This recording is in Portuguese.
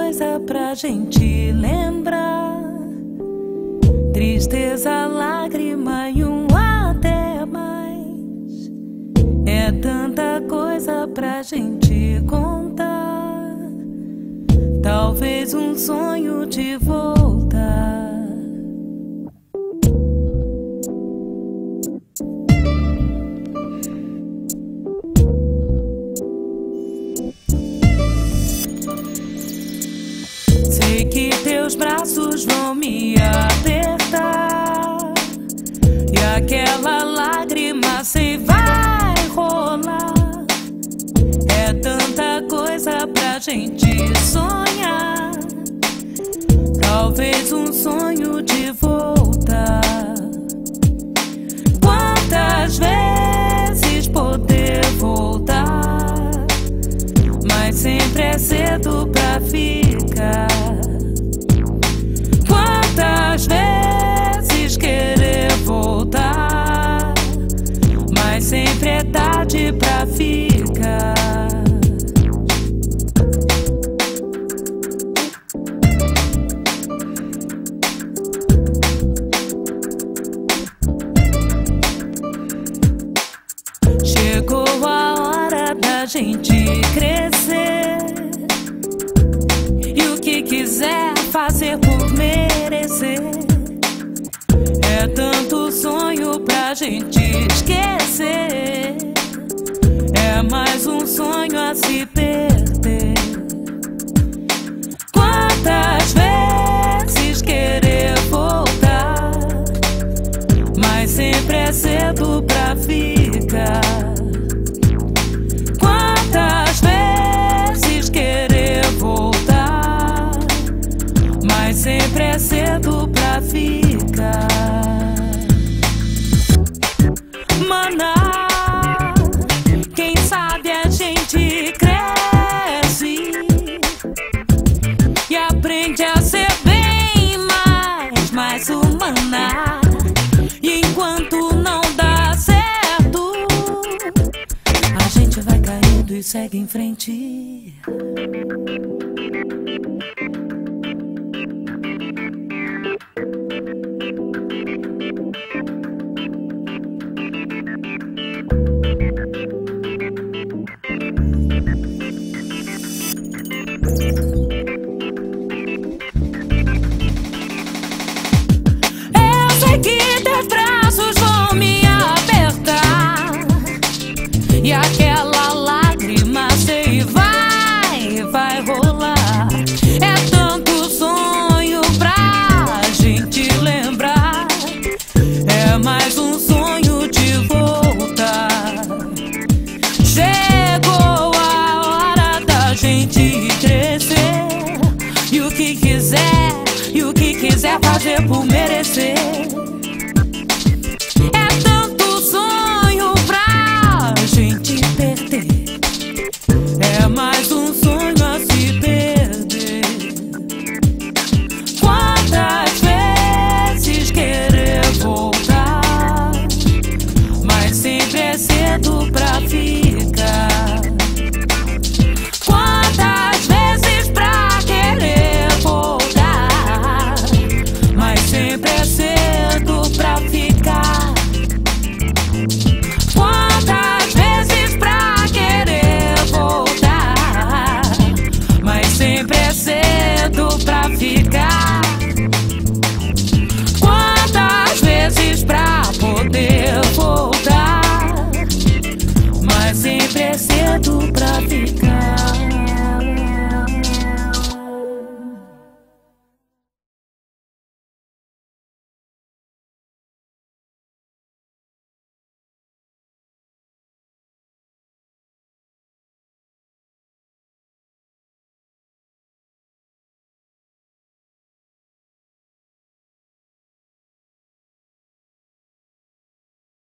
coisa pra gente lembrar. Tristeza, lágrima e um até mais. É tanta coisa pra gente contar. Talvez um sonho de voltar. Sei que teus braços vão me apertar e aquela lágrima sei vai rolar. É tanta coisa pra gente sonhar. Talvez um sonho de voltar. Quantas vezes poder voltar, mas sempre é cedo pra ficar. Quantas vezes querer voltar, mas sempre é tarde pra ficar. Chegou a hora da gente crescer e o que quiser fazer por merecer. É tanto sonho pra gente esquecer. É mais um sonho a se perder. Quantas vezes querer voltar, mas sempre é cedo pra ficar. Quantas vezes querer voltar, mas sempre é cedo pra ficar. Maná, quem sabe a gente cresce e aprende a ser bem mais humana. E enquanto não dá certo, a gente vai caindo e segue em frente. Eu sei que teus braços vão me apertar e aquela lágrima sei vai rolar. É tanto sonho pra gente lembrar. É mais um sonho de voltar. Chegou a hora da gente